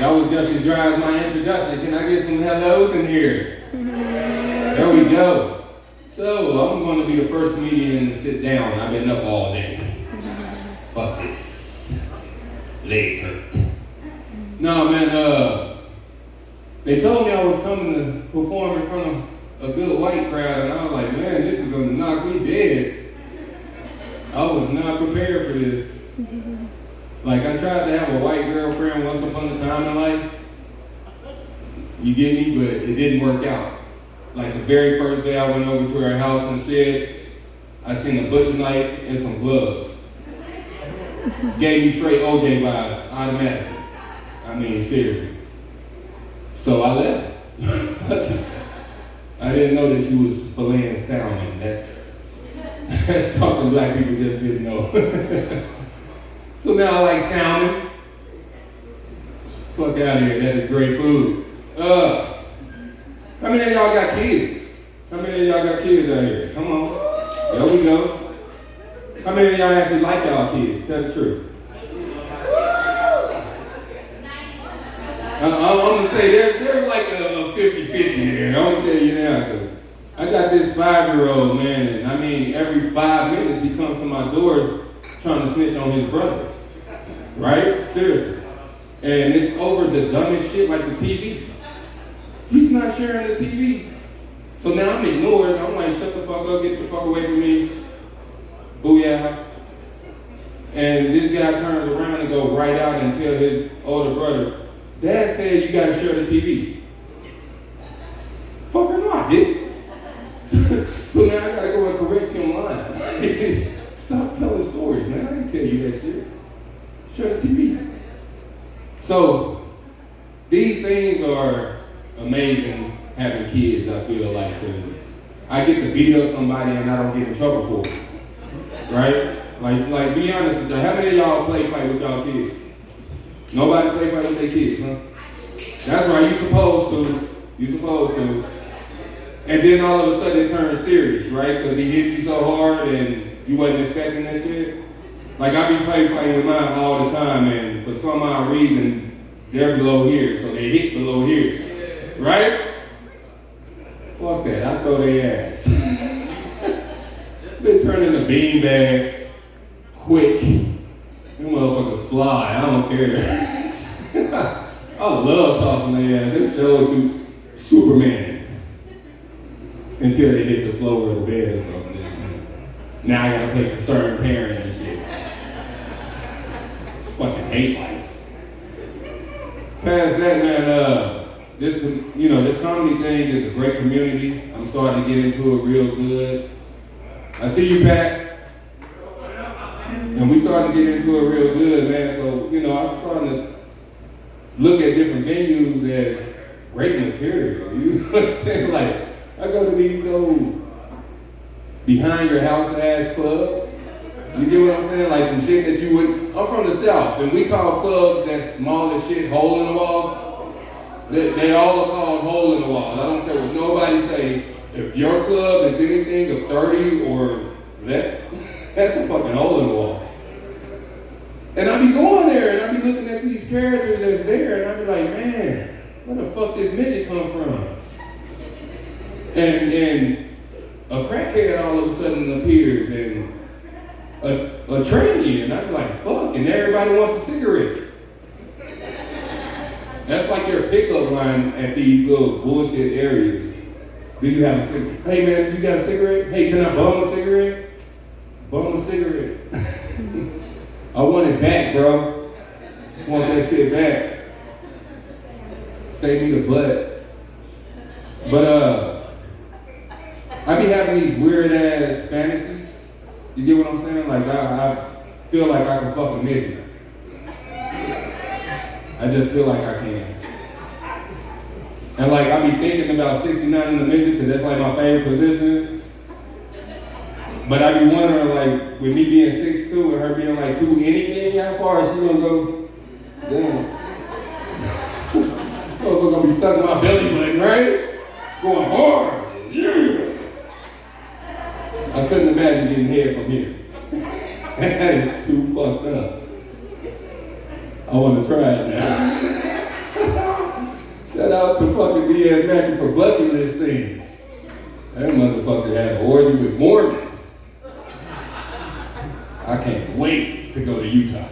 That was just as dry as my introduction. Can I get some hellos in here? There we go. So, I'm going to be the first comedian to sit down. I've been up all day. Fuck this. Legs hurt. No, man, they told me I was coming to perform in front of a good white crowd, and I was like, man, this is going to knock me dead. I was not prepared for this. Like, I tried to have a white girlfriend once upon a time in life. You get me? But it didn't work out. Like, the very first day I went over to her house and shed, I seen a butcher knife and some gloves. Gave me straight OJ vibes, automatically. I mean, seriously. So I left. I didn't know that she was filleting salmon. That's something black people just didn't know. So now I like salmon. Fuck out of here, that is great food. How many of y'all got kids? How many of y'all got kids out here? Come on. There we go. How many of y'all actually like y'all kids? Tell the truth. I'm going to say there's like a 50-50 there. I'm going to tell you now, because I got this 5-year-old, man, and I mean, every 5 minutes he comes to my door trying to snitch on his brother. Right? Seriously. And it's over the dumbest shit like the TV. He's not sharing the TV. So now I'm ignored. I'm like, shut the fuck up, get the fuck away from me. Booyah. And this guy turns around and go right out and tell his older brother, Dad said you gotta share the TV. Fucker, no, I didn't. So now I gotta go and correct him live. Stop telling stories, man. I didn't tell you that shit. Share the TV. So these things are amazing having kids, I feel like, because I get to beat up somebody and I don't get in trouble for it. Right? Like be honest with y'all. How many of y'all play fight with y'all kids? Nobody play fight with their kids, huh? That's right, you supposed to. And then all of a sudden it turns serious, right? Because he hits you so hard and you wasn't expecting that shit. Like I be fighting with mine all the time, and for some odd reason, they're below here, so they hit below here. Right? Fuck that, I throw their ass. They turn into beanbags quick. Them motherfuckers fly, I don't care. I love tossing their ass. They show through Superman until they hit the floor of the bed or something. Now I gotta play concerned parent and shit. Fucking hate life. Past that, man, this comedy thing is a great community. I'm starting to get into it real good. I see you, Pat. And we starting to get into it real good, man. So, I'm starting to look at different venues as great material. You know what I'm saying? Like, I go to these old behind your house ass clubs. You get what I'm saying? Like some shit that you wouldn't. I'm from the South, and we call clubs that small as shit hole in the wall. They all are called hole in the wall. I don't care what nobody say. If your club is anything of 30 or less, that's a fucking hole in the wall. And I be going there, and I be looking at these characters that's there, and I be like, man, where the fuck this midget come from? And a crackhead all of a sudden appears, and a trainee, and I'd be like, fuck, and everybody wants a cigarette. That's like your pickup line at these little bullshit areas. Do you have a cigarette? Hey man, you got a cigarette? Hey, can I bum a cigarette? Bum a cigarette. I want it back, bro. I want that shit back. Save me the butt. But I be having these weird ass fantasies. You get what I'm saying? Like I feel like I can fuck a midget. I just feel like I can. And like I be thinking about 69 in the midget because that's like my favorite position. But I be wondering like with me being 6'2" and her being like 2 anything, how far is she gonna go? Damn. We're gonna be sucking my belly button, right? Going hard. Yeah. I couldn't imagine getting head from here. That is too fucked up. I want to try it now. Shout out to fucking D.S. Mackey for bucket list things. That motherfucker had an orgy with Mormons. I can't wait to go to Utah.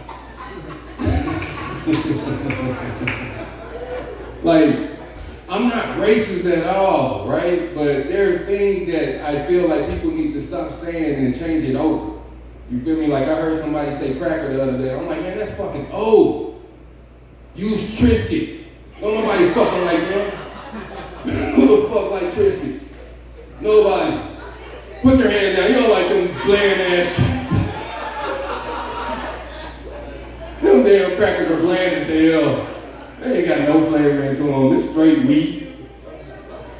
Like, I'm not racist at all, right? But there's things that I feel like people need to stop saying and change it over. You feel me? Like I heard somebody say cracker the other day. I'm like, man, that's fucking old. Use Triscuit. Don't nobody fucking like them. Who the fuck like Triscuits? Nobody. Put your hand down. You don't like them bland ass shit. Them damn crackers are bland as hell. They ain't got no flavor into them. It's straight wheat.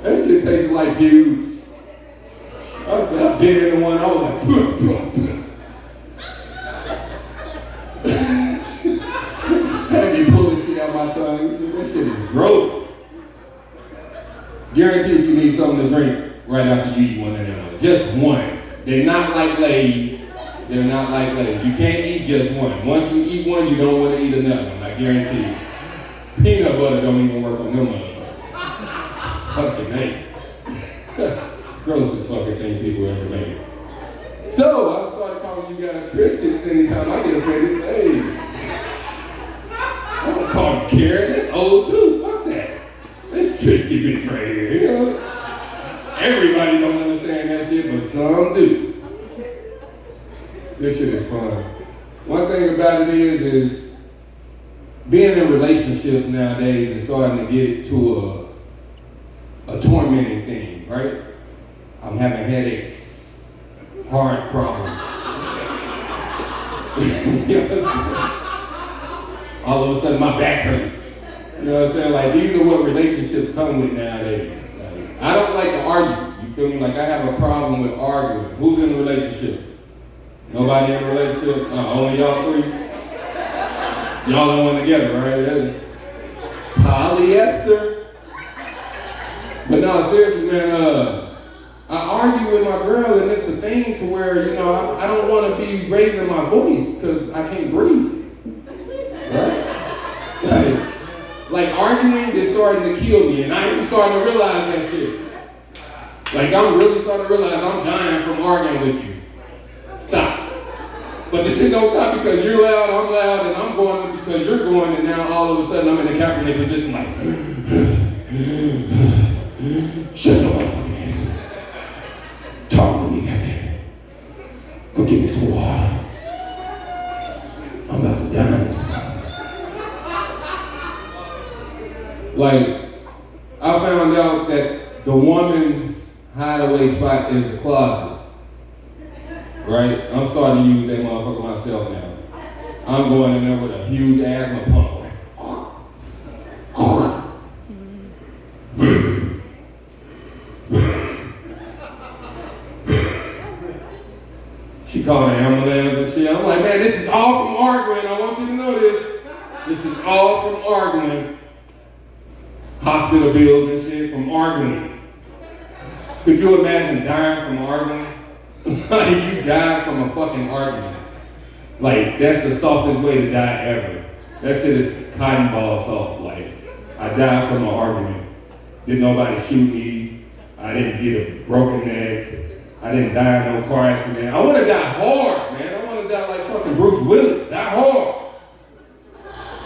That shit tastes like Hughes. I bit into one. I was like, had me pull this shit out my tongue. That shit is gross. Guaranteed you need something to drink right after you eat one of them. Just one. They're not like Lay's. They're not like Lay's. You can't eat just one. Once you eat one, you don't want to eat another one. I guarantee you. Peanut butter don't even work on them motherfuckers. Fucking name. Grossest fucking thing people ever made. So, I started calling you guys Triscuits anytime I get offended. Hey. I don't call them Karen. That's old too. Fuck that. This Triscuit bitch right here. You know? Everybody don't understand that shit, but some do. This shit is fun. One thing about it is being in relationships nowadays is starting to get to a tormenting thing, right? I'm having headaches, heart problems. You know what I'm saying? All of a sudden my back hurts. You know what I'm saying? Like these are what relationships come with nowadays. Like, I don't like to argue. You feel me? Like I have a problem with arguing. Who's in a relationship? Nobody in a relationship? Only y'all three? Y'all in one together, right? Polyester. But no, seriously, man, I argue with my girl, and it's a thing to where, you know, I don't want to be raising my voice because I can't breathe. Right? Like arguing is starting to kill me, and I am starting to realize that shit. Like I'm really starting to realize I'm dying from arguing with you. Stop. But the shit don't stop because you're loud, I'm loud, and I'm going because you're going, and now all of a sudden I'm in the Kaepernick position like, shut your motherfucking ass. Talk to me, goddamn. Go get me some water. I'm about to die in this house. Like, I found out that the woman's hideaway spot is the closet. Right? I'm starting to use that motherfucker myself now. I'm going in there with a huge asthma pump. She called an ambulance and shit. I'm like, man, this is all from arguing. I want you to know this. This is all from arguing. Hospital bills and shit from arguing. Could you imagine dying from arguing? Like you died from a fucking argument. Like that's the softest way to die ever. That shit is cotton ball soft. Like I died from an argument. Didn't nobody shoot me. I didn't get a broken neck. I didn't die in no car accident. I want to die hard, man. I want to die like fucking Bruce Willis. Die hard.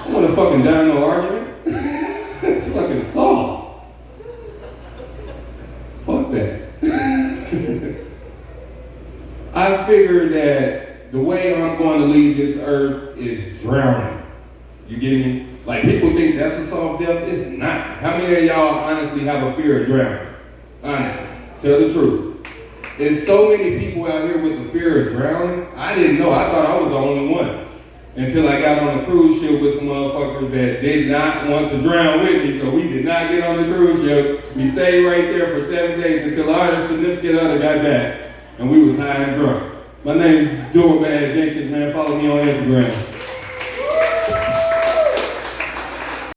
I want to fucking die in no argument. It's fucking soft. Fuck that. I figured that the way I'm going to leave this earth is drowning. You get me? Like people think that's a soft death. It's not. How many of y'all honestly have a fear of drowning? Honestly, tell the truth. There's so many people out here with the fear of drowning. I didn't know. I thought I was the only one. Until I got on the cruise ship with some motherfuckers that did not want to drown with me. So we did not get on the cruise ship. We stayed right there for 7 days until our significant other got back. And we was high and drunk. My name is Duembad Jenkins, man. Follow me on Instagram.